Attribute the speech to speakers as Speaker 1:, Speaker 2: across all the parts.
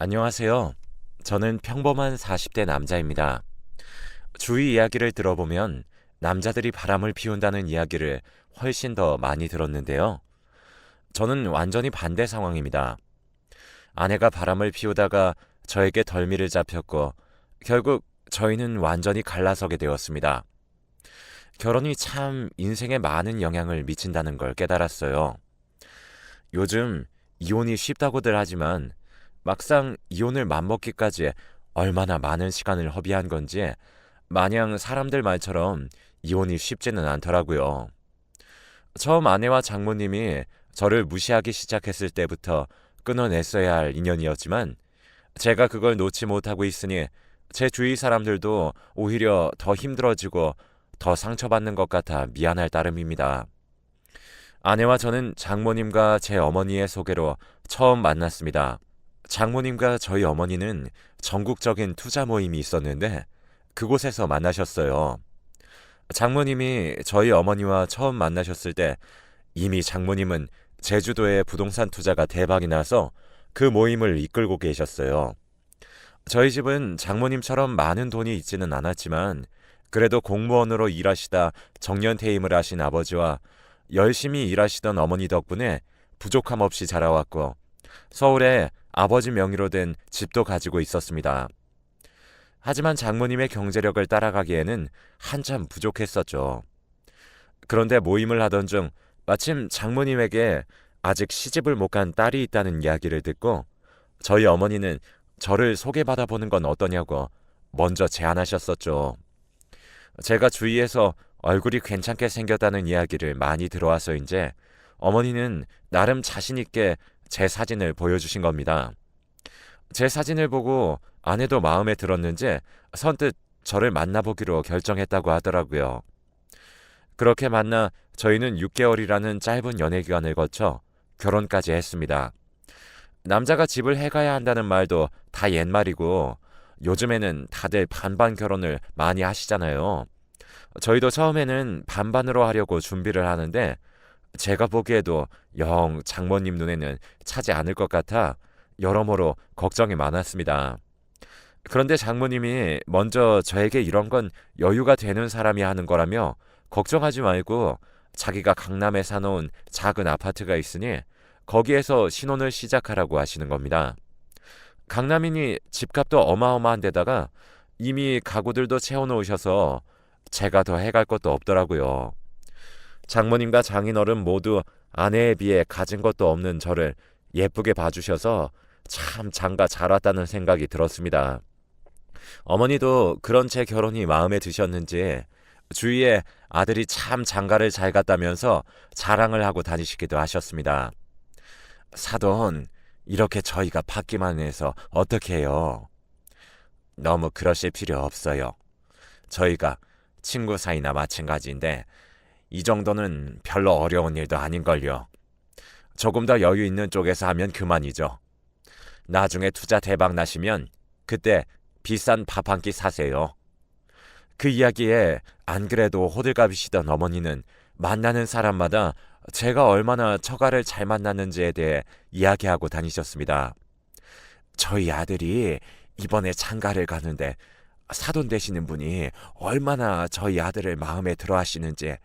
Speaker 1: 안녕하세요. 저는 평범한 40대 남자입니다. 주위 이야기를 들어보면 남자들이 바람을 피운다는 이야기를 훨씬 더 많이 들었는데요. 저는 완전히 반대 상황입니다. 아내가 바람을 피우다가 저에게 덜미를 잡혔고 결국 저희는 완전히 갈라서게 되었습니다. 결혼이 참 인생에 많은 영향을 미친다는 걸 깨달았어요. 요즘 이혼이 쉽다고들 하지만 막상 이혼을 맘먹기까지 얼마나 많은 시간을 허비한 건지 마냥 사람들 말처럼 이혼이 쉽지는 않더라고요. 처음 아내와 장모님이 저를 무시하기 시작했을 때부터 끊어냈어야 할 인연이었지만 제가 그걸 놓지 못하고 있으니 제 주위 사람들도 오히려 더 힘들어지고 더 상처받는 것 같아 미안할 따름입니다. 아내와 저는 장모님과 제 어머니의 소개로 처음 만났습니다. 장모님과 저희 어머니는 전국적인 투자 모임이 있었는데 그곳에서 만나셨어요. 장모님이 저희 어머니와 처음 만나셨을 때 이미 장모님은 제주도의 부동산 투자가 대박이 나서 그 모임을 이끌고 계셨어요. 저희 집은 장모님처럼 많은 돈이 있지는 않았지만 그래도 공무원으로 일하시다 정년퇴임을 하신 아버지와 열심히 일하시던 어머니 덕분에 부족함 없이 자라왔고 서울에 아버지 명의로 된 집도 가지고 있었습니다. 하지만 장모님의 경제력을 따라가기에는 한참 부족했었죠. 그런데 모임을 하던 중 마침 장모님에게 아직 시집을 못 간 딸이 있다는 이야기를 듣고 저희 어머니는 저를 소개받아 보는 건 어떠냐고 먼저 제안하셨었죠. 제가 주위에서 얼굴이 괜찮게 생겼다는 이야기를 많이 들어와서인지 어머니는 나름 자신 있게 제 사진을 보여주신 겁니다. 제 사진을 보고 아내도 마음에 들었는지 선뜻 저를 만나보기로 결정했다고 하더라고요. 그렇게 만나 저희는 6개월이라는 짧은 연애 기간을 거쳐 결혼까지 했습니다. 남자가 집을 해가야 한다는 말도 다 옛말이고 요즘에는 다들 반반 결혼을 많이 하시잖아요. 저희도 처음에는 반반으로 하려고 준비를 하는데 제가 보기에도 영 장모님 눈에는 차지 않을 것 같아 여러모로 걱정이 많았습니다. 그런데 장모님이 먼저 저에게 이런 건 여유가 되는 사람이 하는 거라며 걱정하지 말고 자기가 강남에 사놓은 작은 아파트가 있으니 거기에서 신혼을 시작하라고 하시는 겁니다. 강남이니 집값도 어마어마한 데다가 이미 가구들도 채워놓으셔서 제가 더 해갈 것도 없더라고요. 장모님과 장인어른 모두 아내에 비해 가진 것도 없는 저를 예쁘게 봐주셔서 참 장가 잘 왔다는 생각이 들었습니다. 어머니도 그런 제 결혼이 마음에 드셨는지 주위에 아들이 참 장가를 잘 갔다면서 자랑을 하고 다니시기도 하셨습니다. 사돈, 이렇게 저희가 받기만 해서 어떻게 해요? 너무 그러실 필요 없어요. 저희가 친구 사이나 마찬가지인데 이 정도는 별로 어려운 일도 아닌걸요. 조금 더 여유 있는 쪽에서 하면 그만이죠. 나중에 투자 대박 나시면 그때 비싼 밥 한 끼 사세요. 그 이야기에 안 그래도 호들갑이시던 어머니는 만나는 사람마다 제가 얼마나 처가를 잘 만났는지에 대해 이야기하고 다니셨습니다. 저희 아들이 이번에 장가를 가는데 사돈 되시는 분이 얼마나 저희 아들을 마음에 들어 하시는지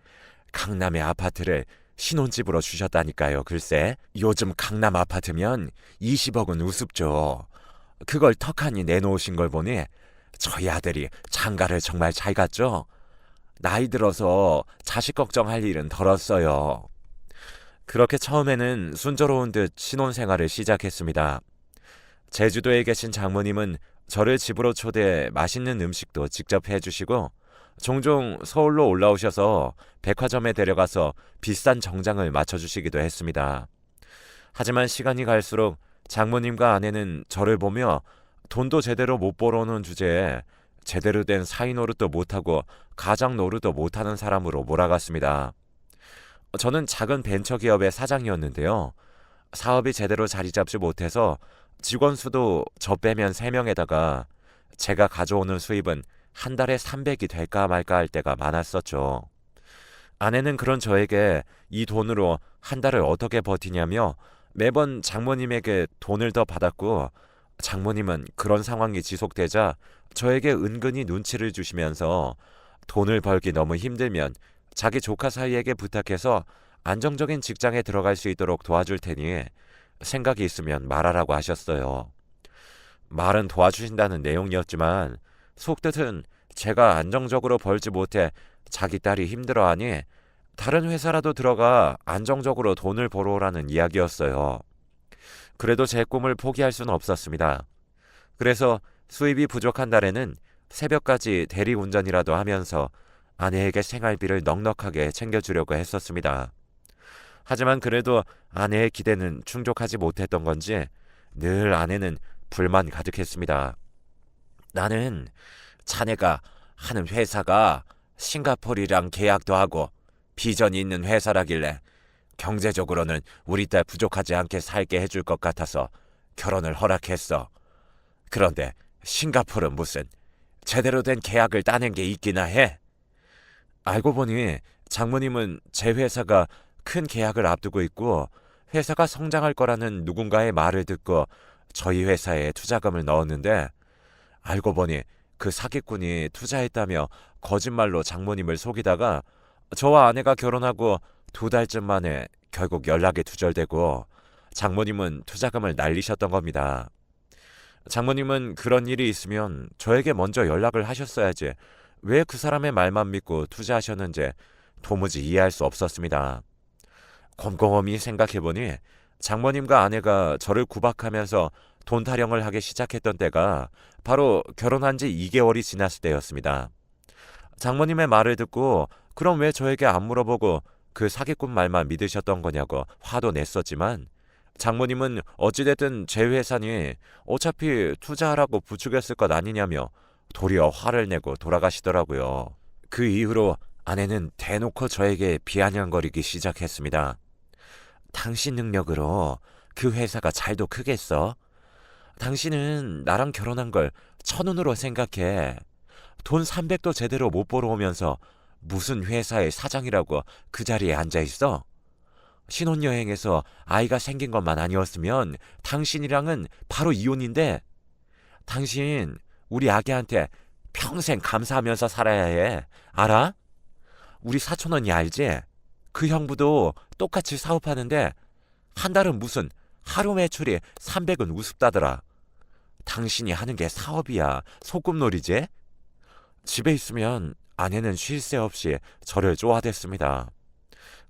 Speaker 1: 강남의 아파트를 신혼집으로 주셨다니까요. 글쎄, 요즘 강남 아파트면 20억은 우습죠. 그걸 턱하니 내놓으신 걸 보니 저희 아들이 장가를 정말 잘 갔죠. 나이 들어서 자식 걱정할 일은 덜었어요. 그렇게 처음에는 순조로운 듯 신혼생활을 시작했습니다. 제주도에 계신 장모님은 저를 집으로 초대해 맛있는 음식도 직접 해주시고 종종 서울로 올라오셔서 백화점에 데려가서 비싼 정장을 맞춰주시기도 했습니다. 하지만 시간이 갈수록 장모님과 아내는 저를 보며 돈도 제대로 못 벌어오는 주제에 제대로 된 사위 노릇도 못하고 가장 노릇도 못하는 사람으로 몰아갔습니다. 저는 작은 벤처기업의 사장이었는데요. 사업이 제대로 자리 잡지 못해서 직원 수도 저 빼면 3명에다가 제가 가져오는 수입은 한 달에 300이 될까 말까 할 때가 많았었죠. 아내는 그런 저에게 이 돈으로 한 달을 어떻게 버티냐며 매번 장모님에게 돈을 더 받았고 장모님은 그런 상황이 지속되자 저에게 은근히 눈치를 주시면서 돈을 벌기 너무 힘들면 자기 조카 사이에게 부탁해서 안정적인 직장에 들어갈 수 있도록 도와줄 테니 생각이 있으면 말하라고 하셨어요. 말은 도와주신다는 내용이었지만 속뜻은 제가 안정적으로 벌지 못해 자기 딸이 힘들어하니 다른 회사라도 들어가 안정적으로 돈을 벌어오라는 이야기였어요. 그래도 제 꿈을 포기할 수는 없었습니다. 그래서 수입이 부족한 달에는 새벽까지 대리운전이라도 하면서 아내에게 생활비를 넉넉하게 챙겨주려고 했었습니다. 하지만 그래도 아내의 기대는 충족하지 못했던 건지 늘 아내는 불만 가득했습니다. 나는 자네가 하는 회사가 싱가포르랑 계약도 하고 비전이 있는 회사라길래 경제적으로는 우리 딸 부족하지 않게 살게 해줄 것 같아서 결혼을 허락했어. 그런데 싱가포르는 무슨 제대로 된 계약을 따낸 게 있기나 해? 알고 보니 장모님은 제 회사가 큰 계약을 앞두고 있고 회사가 성장할 거라는 누군가의 말을 듣고 저희 회사에 투자금을 넣었는데 알고 보니 그 사기꾼이 투자했다며 거짓말로 장모님을 속이다가 저와 아내가 결혼하고 2달쯤 만에 결국 연락이 두절되고 장모님은 투자금을 날리셨던 겁니다. 장모님은 그런 일이 있으면 저에게 먼저 연락을 하셨어야지 왜 그 사람의 말만 믿고 투자하셨는지 도무지 이해할 수 없었습니다. 곰곰이 생각해보니 장모님과 아내가 저를 구박하면서 돈 타령을 하기 시작했던 때가 바로 결혼한 지 2개월이 지났을 때였습니다. 장모님의 말을 듣고 그럼 왜 저에게 안 물어보고 그 사기꾼 말만 믿으셨던 거냐고 화도 냈었지만 장모님은 어찌됐든 제 회사니 어차피 투자하라고 부추겼을 것 아니냐며 도리어 화를 내고 돌아가시더라고요. 그 이후로 아내는 대놓고 저에게 비아냥거리기 시작했습니다. 당신 능력으로 그 회사가 잘도 크겠어? 당신은 나랑 결혼한 걸 천운으로 생각해. 돈 300도 제대로 못 벌어오면서 무슨 회사의 사장이라고 그 자리에 앉아있어? 신혼여행에서 아이가 생긴 것만 아니었으면 당신이랑은 바로 이혼인데 당신 우리 아기한테 평생 감사하면서 살아야 해. 알아? 우리 사촌언니 알지? 그 형부도 똑같이 사업하는데 한 달은 무슨 하루 매출이 300은 우습다더라. 당신이 하는 게 사업이야. 소꿉놀이지? 집에 있으면 아내는 쉴 새 없이 저를 쪼아댔습니다.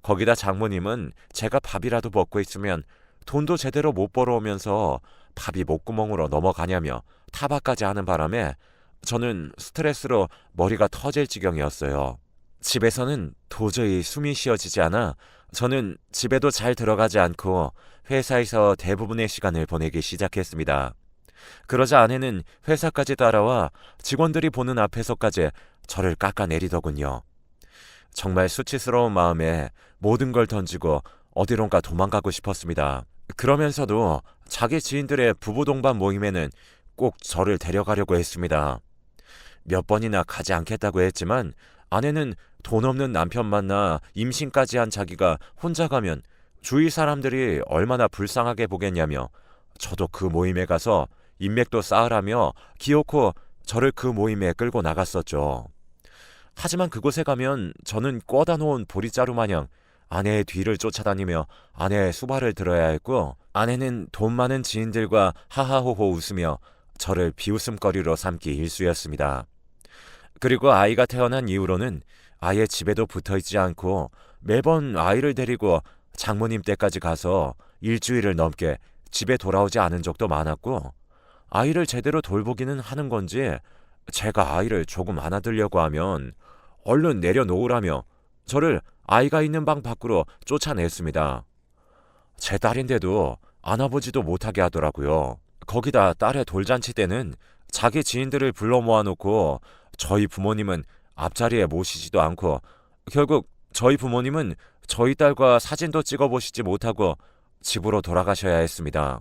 Speaker 1: 거기다 장모님은 제가 밥이라도 먹고 있으면 돈도 제대로 못 벌어오면서 밥이 목구멍으로 넘어가냐며 타박까지 하는 바람에 저는 스트레스로 머리가 터질 지경이었어요. 집에서는 도저히 숨이 쉬어지지 않아 저는 집에도 잘 들어가지 않고 회사에서 대부분의 시간을 보내기 시작했습니다. 그러자 아내는 회사까지 따라와 직원들이 보는 앞에서까지 저를 깎아내리더군요. 정말 수치스러운 마음에 모든 걸 던지고 어디론가 도망가고 싶었습니다. 그러면서도 자기 지인들의 부부 동반 모임에는 꼭 저를 데려가려고 했습니다. 몇 번이나 가지 않겠다고 했지만 아내는 돈 없는 남편 만나 임신까지 한 자기가 혼자 가면 주위 사람들이 얼마나 불쌍하게 보겠냐며 저도 그 모임에 가서 인맥도 쌓으라며 기어코 저를 그 모임에 끌고 나갔었죠. 하지만 그곳에 가면 저는 꿔다 놓은 보리자루 마냥 아내의 뒤를 쫓아다니며 아내의 수발을 들어야 했고 아내는 돈 많은 지인들과 하하호호 웃으며 저를 비웃음거리로 삼기 일쑤였습니다. 그리고 아이가 태어난 이후로는 아예 집에도 붙어있지 않고 매번 아이를 데리고 장모님 댁까지 가서 일주일을 넘게 집에 돌아오지 않은 적도 많았고 아이를 제대로 돌보기는 하는 건지 제가 아이를 조금 안아들려고 하면 얼른 내려놓으라며 저를 아이가 있는 방 밖으로 쫓아냈습니다. 제 딸인데도 안아보지도 못하게 하더라고요. 거기다 딸의 돌잔치 때는 자기 지인들을 불러 모아놓고 저희 부모님은 앞자리에 모시지도 않고 결국 저희 부모님은 저희 딸과 사진도 찍어보시지 못하고 집으로 돌아가셔야 했습니다.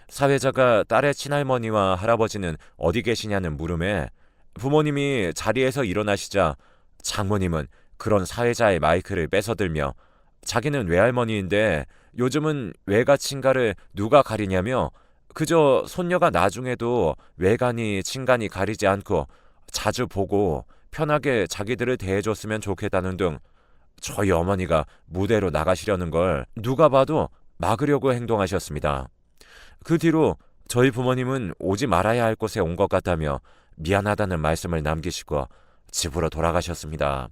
Speaker 1: 사회자가 딸의 친할머니와 할아버지는 어디 계시냐는 물음에 부모님이 자리에서 일어나시자 장모님은 그런 사회자의 마이크를 뺏어들며 자기는 외할머니인데 요즘은 외가 친가를 누가 가리냐며 그저 손녀가 나중에도 외간이 친간이 가리지 않고 자주 보고 편하게 자기들을 대해줬으면 좋겠다는 등 저희 어머니가 무대로 나가시려는 걸 누가 봐도 막으려고 행동하셨습니다. 그 뒤로 저희 부모님은 오지 말아야 할 곳에 온 것 같다며 미안하다는 말씀을 남기시고 집으로 돌아가셨습니다.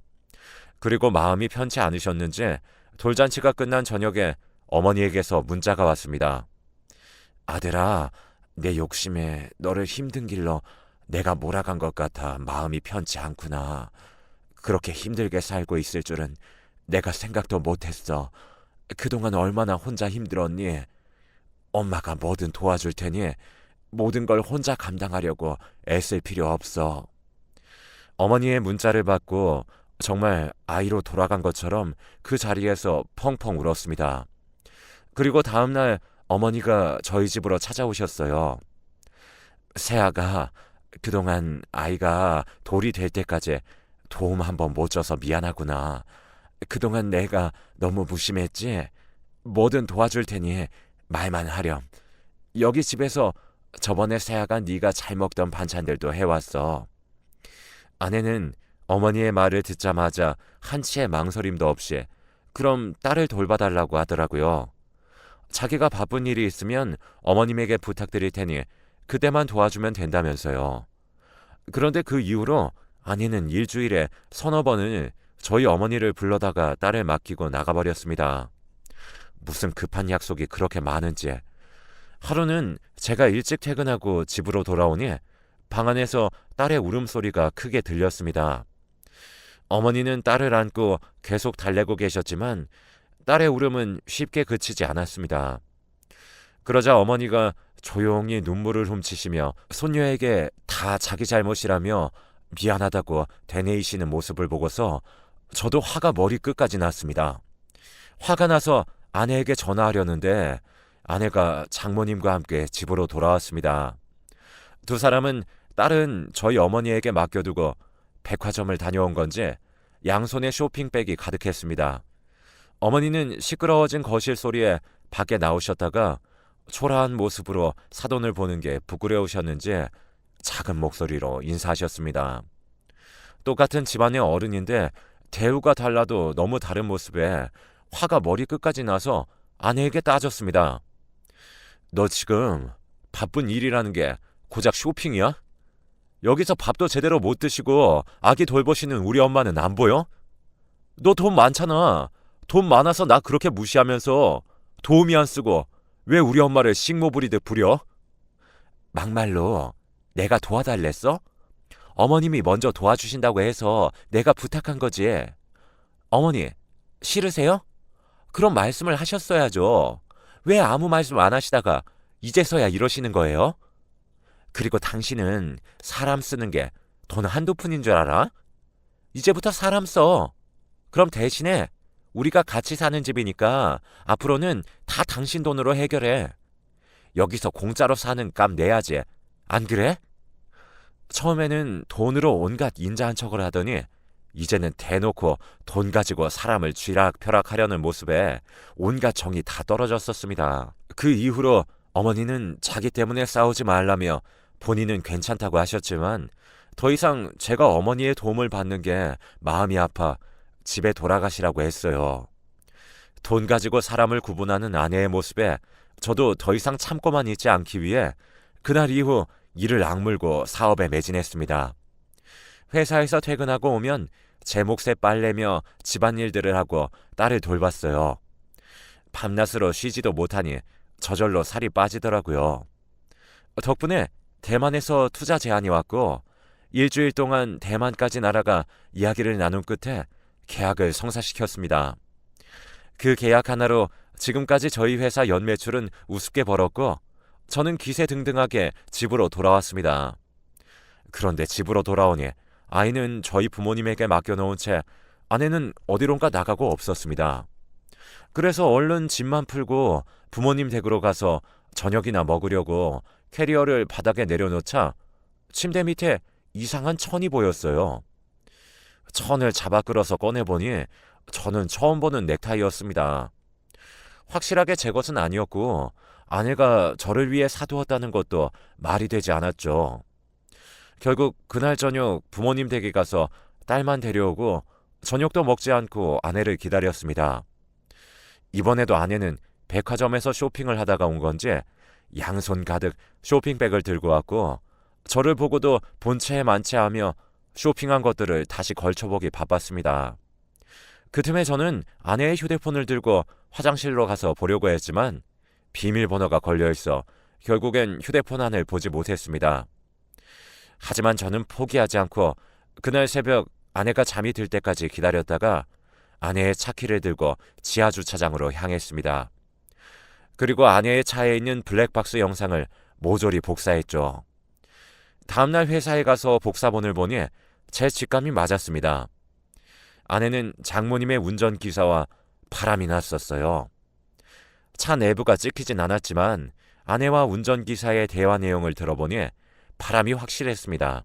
Speaker 1: 그리고 마음이 편치 않으셨는지 돌잔치가 끝난 저녁에 어머니에게서 문자가 왔습니다. 아들아, 내 욕심에 너를 힘든 길로 내가 몰아간 것 같아 마음이 편치 않구나. 그렇게 힘들게 살고 있을 줄은 내가 생각도 못했어. 그동안 얼마나 혼자 힘들었니? 엄마가 뭐든 도와줄 테니 모든 걸 혼자 감당하려고 애쓸 필요 없어. 어머니의 문자를 받고 정말 아이로 돌아간 것처럼 그 자리에서 펑펑 울었습니다. 그리고 다음날 어머니가 저희 집으로 찾아오셨어요. 세아가 그동안 아이가 돌이 될 때까지 도움 한번 못 줘서 미안하구나. 그동안 내가 너무 무심했지? 뭐든 도와줄 테니 말만 하렴. 여기 집에서 저번에 세아가 네가 잘 먹던 반찬들도 해왔어. 아내는 어머니의 말을 듣자마자 한치의 망설임도 없이 그럼 딸을 돌봐달라고 하더라고요. 자기가 바쁜 일이 있으면 어머님에게 부탁드릴 테니 그때만 도와주면 된다면서요. 그런데 그 이후로 아내는 일주일에 서너 번을 저희 어머니를 불러다가 딸을 맡기고 나가버렸습니다. 무슨 급한 약속이 그렇게 많은지. 하루는 제가 일찍 퇴근하고 집으로 돌아오니 방 안에서 딸의 울음소리가 크게 들렸습니다. 어머니는 딸을 안고 계속 달래고 계셨지만 딸의 울음은 쉽게 그치지 않았습니다. 그러자 어머니가 조용히 눈물을 훔치시며 손녀에게 다 자기 잘못이라며 미안하다고 되뇌이시는 모습을 보고서 저도 화가 머리끝까지 났습니다. 화가 나서 아내에게 전화하려는데 아내가 장모님과 함께 집으로 돌아왔습니다. 두 사람은 딸은 저희 어머니에게 맡겨두고 백화점을 다녀온 건지 양손에 쇼핑백이 가득했습니다. 어머니는 시끄러워진 거실 소리에 밖에 나오셨다가 초라한 모습으로 사돈을 보는 게 부끄러우셨는지 작은 목소리로 인사하셨습니다. 똑같은 집안의 어른인데 대우가 달라도 너무 다른 모습에 화가 머리끝까지 나서 아내에게 따졌습니다. 너 지금 바쁜 일이라는 게 고작 쇼핑이야? 여기서 밥도 제대로 못 드시고 아기 돌보시는 우리 엄마는 안 보여? 너 돈 많잖아. 돈 많아서 나 그렇게 무시하면서 도우미 안 쓰고 왜 우리 엄마를 식모 부리듯 부려? 막말로 내가 도와달랬어? 어머님이 먼저 도와주신다고 해서 내가 부탁한 거지. 어머니, 싫으세요? 그런 말씀을 하셨어야죠. 왜 아무 말씀 안 하시다가 이제서야 이러시는 거예요? 그리고 당신은 사람 쓰는 게 돈 한두 푼인 줄 알아? 이제부터 사람 써. 그럼 대신에 우리가 같이 사는 집이니까 앞으로는 다 당신 돈으로 해결해. 여기서 공짜로 사는 값 내야지. 안 그래? 처음에는 돈으로 온갖 인자한 척을 하더니 이제는 대놓고 돈 가지고 사람을 쥐락펴락하려는 모습에 온갖 정이 다 떨어졌었습니다. 그 이후로 어머니는 자기 때문에 싸우지 말라며 본인은 괜찮다고 하셨지만 더 이상 제가 어머니의 도움을 받는 게 마음이 아파 집에 돌아가시라고 했어요. 돈 가지고 사람을 구분하는 아내의 모습에 저도 더 이상 참고만 있지 않기 위해 그날 이후 이를 악물고 사업에 매진했습니다. 회사에서 퇴근하고 오면 제 몫에 빨래며 집안일들을 하고 딸을 돌봤어요. 밤낮으로 쉬지도 못하니 저절로 살이 빠지더라고요. 덕분에 대만에서 투자 제안이 왔고 일주일 동안 대만까지 날아가 이야기를 나눈 끝에 계약을 성사시켰습니다. 그 계약 하나로 지금까지 저희 회사 연매출은 우습게 벌었고 저는 기세등등하게 집으로 돌아왔습니다. 그런데 집으로 돌아오니 아이는 저희 부모님에게 맡겨놓은 채 아내는 어디론가 나가고 없었습니다. 그래서 얼른 짐만 풀고 부모님 댁으로 가서 저녁이나 먹으려고 캐리어를 바닥에 내려놓자 침대 밑에 이상한 천이 보였어요. 천을 잡아 끌어서 꺼내보니 저는 처음 보는 넥타이였습니다. 확실하게 제 것은 아니었고 아내가 저를 위해 사두었다는 것도 말이 되지 않았죠. 결국 그날 저녁 부모님 댁에 가서 딸만 데려오고 저녁도 먹지 않고 아내를 기다렸습니다. 이번에도 아내는 백화점에서 쇼핑을 하다가 온 건지 양손 가득 쇼핑백을 들고 왔고 저를 보고도 본체에 만취하며 쇼핑한 것들을 다시 걸쳐보기 바빴습니다. 그 틈에 저는 아내의 휴대폰을 들고 화장실로 가서 보려고 했지만 비밀번호가 걸려있어 결국엔 휴대폰 안을 보지 못했습니다. 하지만 저는 포기하지 않고 그날 새벽 아내가 잠이 들 때까지 기다렸다가 아내의 차키를 들고 지하 주차장으로 향했습니다. 그리고 아내의 차에 있는 블랙박스 영상을 모조리 복사했죠. 다음날 회사에 가서 복사본을 보니 제 직감이 맞았습니다. 아내는 장모님의 운전기사와 바람이 났었어요. 차 내부가 찍히진 않았지만 아내와 운전기사의 대화 내용을 들어보니 바람이 확실했습니다.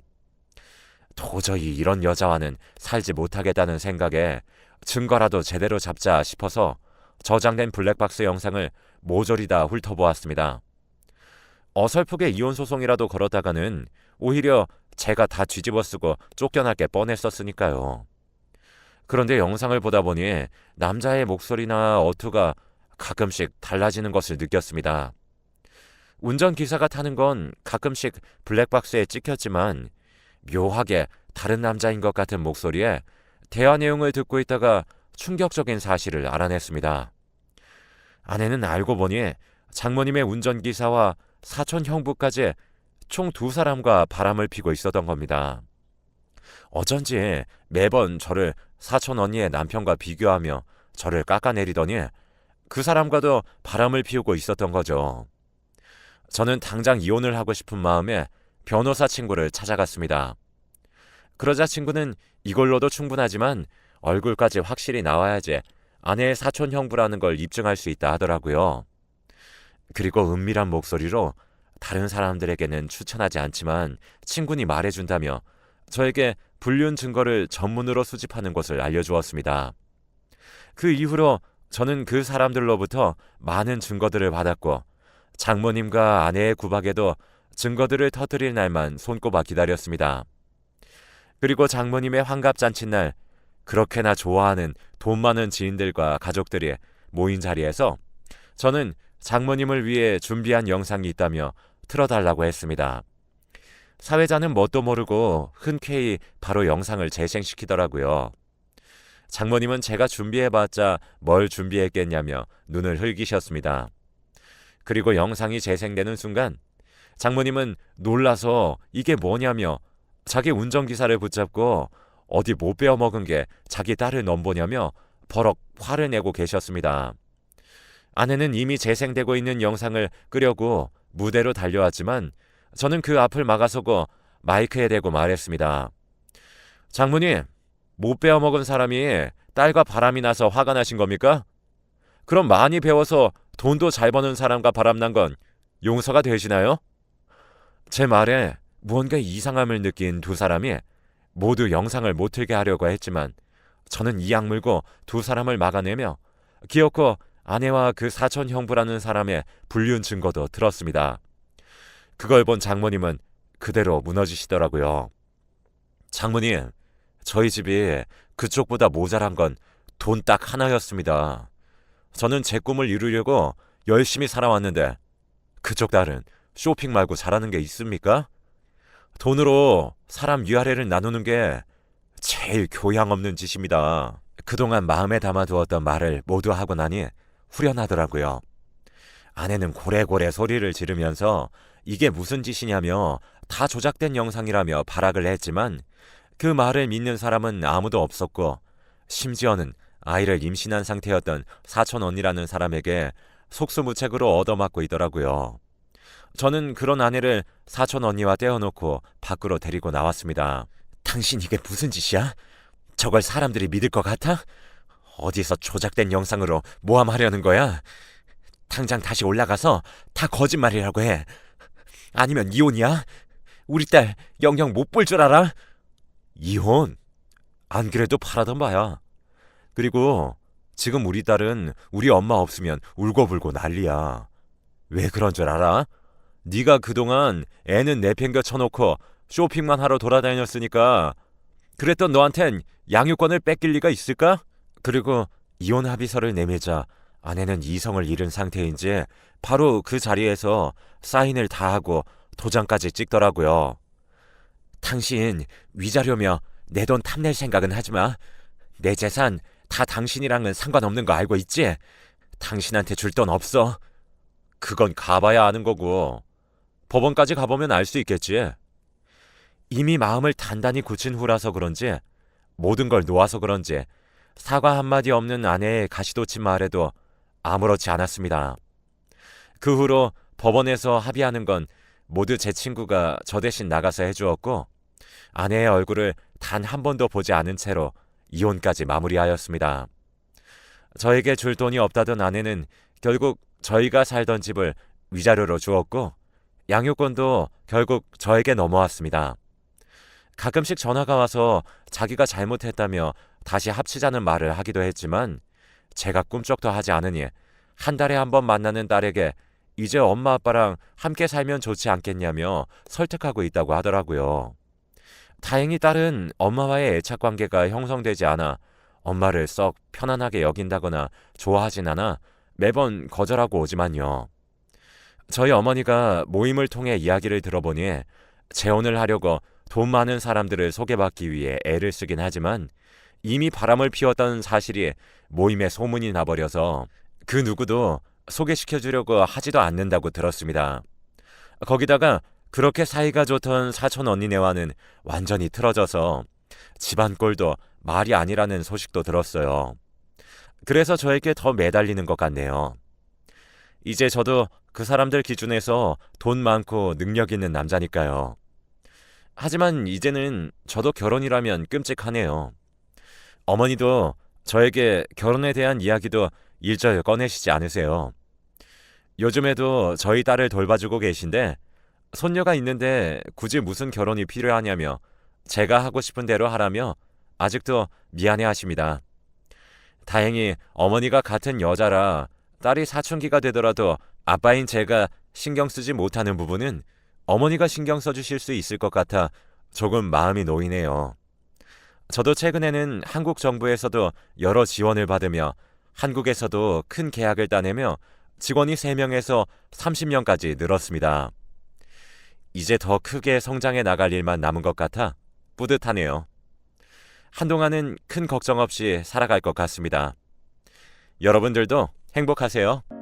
Speaker 1: 도저히 이런 여자와는 살지 못하겠다는 생각에 증거라도 제대로 잡자 싶어서 저장된 블랙박스 영상을 모조리 다 훑어보았습니다. 어설프게 이혼소송이라도 걸었다가는 오히려 제가 다 뒤집어쓰고 쫓겨날 게 뻔했었으니까요. 그런데 영상을 보다 보니 남자의 목소리나 어투가 가끔씩 달라지는 것을 느꼈습니다. 운전기사가 타는 건 가끔씩 블랙박스에 찍혔지만 묘하게 다른 남자인 것 같은 목소리에 대화 내용을 듣고 있다가 충격적인 사실을 알아냈습니다. 아내는 알고 보니 장모님의 운전기사와 사촌 형부까지 총 2사람과 바람을 피고 있었던 겁니다. 어쩐지 매번 저를 사촌 언니의 남편과 비교하며 저를 깎아내리더니 그 사람과도 바람을 피우고 있었던 거죠. 저는 당장 이혼을 하고 싶은 마음에 변호사 친구를 찾아갔습니다. 그러자 친구는 이걸로도 충분하지만 얼굴까지 확실히 나와야지 아내의 사촌 형부라는 걸 입증할 수 있다 하더라고요. 그리고 은밀한 목소리로 다른 사람들에게는 추천하지 않지만 친구니 말해준다며 저에게 불륜 증거를 전문으로 수집하는 것을 알려주었습니다. 그 이후로 저는 그 사람들로부터 많은 증거들을 받았고 장모님과 아내의 구박에도 증거들을 터뜨릴 날만 손꼽아 기다렸습니다. 그리고 장모님의 환갑잔치날 그렇게나 좋아하는 돈 많은 지인들과 가족들이 모인 자리에서 저는 장모님을 위해 준비한 영상이 있다며 틀어달라고 했습니다. 사회자는 뭣도 모르고 흔쾌히 바로 영상을 재생시키더라고요. 장모님은 제가 준비해봤자 뭘 준비했겠냐며 눈을 흘기셨습니다. 그리고 영상이 재생되는 순간 장모님은 놀라서 이게 뭐냐며 자기 운전기사를 붙잡고 어디 못 베어먹은 게 자기 딸을 넘보냐며 버럭 화를 내고 계셨습니다. 아내는 이미 재생되고 있는 영상을 끄려고 무대로 달려왔지만 저는 그 앞을 막아서고 마이크에 대고 말했습니다. 장모님, 못 베어먹은 사람이 딸과 바람이 나서 화가 나신 겁니까? 그럼 많이 배워서 돈도 잘 버는 사람과 바람난 건 용서가 되시나요? 제 말에 무언가 이상함을 느낀 2사람이 모두 영상을 못 틀게 하려고 했지만 저는 이 악물고 2사람을 막아내며 기어코 아내와 그 사촌 형부라는 사람의 불륜 증거도 들었습니다. 그걸 본 장모님은 그대로 무너지시더라고요. 장모님, 저희 집이 그쪽보다 모자란 건 돈 딱 하나였습니다. 저는 제 꿈을 이루려고 열심히 살아왔는데 그쪽 딸은 쇼핑 말고 잘하는 게 있습니까? 돈으로 사람 위아래를 나누는 게 제일 교양 없는 짓입니다. 그동안 마음에 담아두었던 말을 모두 하고 나니 후련하더라고요. 아내는 고래고래 소리를 지르면서 이게 무슨 짓이냐며 다 조작된 영상이라며 발악을 했지만 그 말을 믿는 사람은 아무도 없었고 심지어는 아이를 임신한 상태였던 사촌 언니라는 사람에게 속수무책으로 얻어맞고 있더라고요. 저는 그런 아내를 사촌 언니와 떼어놓고 밖으로 데리고 나왔습니다. 당신 이게 무슨 짓이야? 저걸 사람들이 믿을 것 같아? 어디서 조작된 영상으로 모함하려는 거야? 당장 다시 올라가서 다 거짓말이라고 해. 아니면 이혼이야? 우리 딸 영영 못 볼 줄 알아? 이혼? 안 그래도 바라던 바야. 그리고 지금 우리 딸은 우리 엄마 없으면 울고불고 난리야. 왜 그런 줄 알아? 네가 그동안 애는 내팽겨 쳐놓고 쇼핑만 하러 돌아다녔으니까 그랬던 너한텐 양육권을 뺏길 리가 있을까? 그리고 이혼 합의서를 내밀자 아내는 이성을 잃은 상태인지 바로 그 자리에서 사인을 다 하고 도장까지 찍더라고요. 당신 위자료며 내 돈 탐낼 생각은 하지 마. 내 재산 다 당신이랑은 상관없는 거 알고 있지? 당신한테 줄 돈 없어. 그건 가봐야 아는 거고 법원까지 가보면 알 수 있겠지. 이미 마음을 단단히 굳힌 후라서 그런지 모든 걸 놓아서 그런지 사과 한마디 없는 아내의 가시돋친 말에도 아무렇지 않았습니다. 그 후로 법원에서 합의하는 건 모두 제 친구가 저 대신 나가서 해주었고 아내의 얼굴을 단 한 번도 보지 않은 채로 이혼까지 마무리하였습니다. 저에게 줄 돈이 없다던 아내는 결국 저희가 살던 집을 위자료로 주었고 양육권도 결국 저에게 넘어왔습니다. 가끔씩 전화가 와서 자기가 잘못했다며 다시 합치자는 말을 하기도 했지만 제가 꿈쩍도 하지 않으니 한 달에 한 번 만나는 딸에게 이제 엄마 아빠랑 함께 살면 좋지 않겠냐며 설득하고 있다고 하더라고요. 다행히 딸은 엄마와의 애착 관계가 형성되지 않아 엄마를 썩 편안하게 여긴다거나 좋아하진 않아 매번 거절하고 오지만요. 저희 어머니가 모임을 통해 이야기를 들어보니 재혼을 하려고 돈 많은 사람들을 소개받기 위해 애를 쓰긴 하지만 이미 바람을 피웠던 사실이 모임에 소문이 나버려서 그 누구도 소개시켜주려고 하지도 않는다고 들었습니다. 거기다가 그렇게 사이가 좋던 사촌 언니네와는 완전히 틀어져서 집안 꼴도 말이 아니라는 소식도 들었어요. 그래서 저에게 더 매달리는 것 같네요. 이제 저도 그 사람들 기준에서 돈 많고 능력 있는 남자니까요. 하지만 이제는 저도 결혼이라면 끔찍하네요. 어머니도 저에게 결혼에 대한 이야기도 일절 꺼내시지 않으세요. 요즘에도 저희 딸을 돌봐주고 계신데 손녀가 있는데 굳이 무슨 결혼이 필요하냐며 제가 하고 싶은 대로 하라며 아직도 미안해하십니다. 다행히 어머니가 같은 여자라 딸이 사춘기가 되더라도 아빠인 제가 신경 쓰지 못하는 부분은 어머니가 신경 써주실 수 있을 것 같아 조금 마음이 놓이네요. 저도 최근에는 한국 정부에서도 여러 지원을 받으며 한국에서도 큰 계약을 따내며 직원이 3명에서 30명까지 늘었습니다. 이제 더 크게 성장해 나갈 일만 남은 것 같아 뿌듯하네요. 한동안은 큰 걱정 없이 살아갈 것 같습니다. 여러분들도 행복하세요.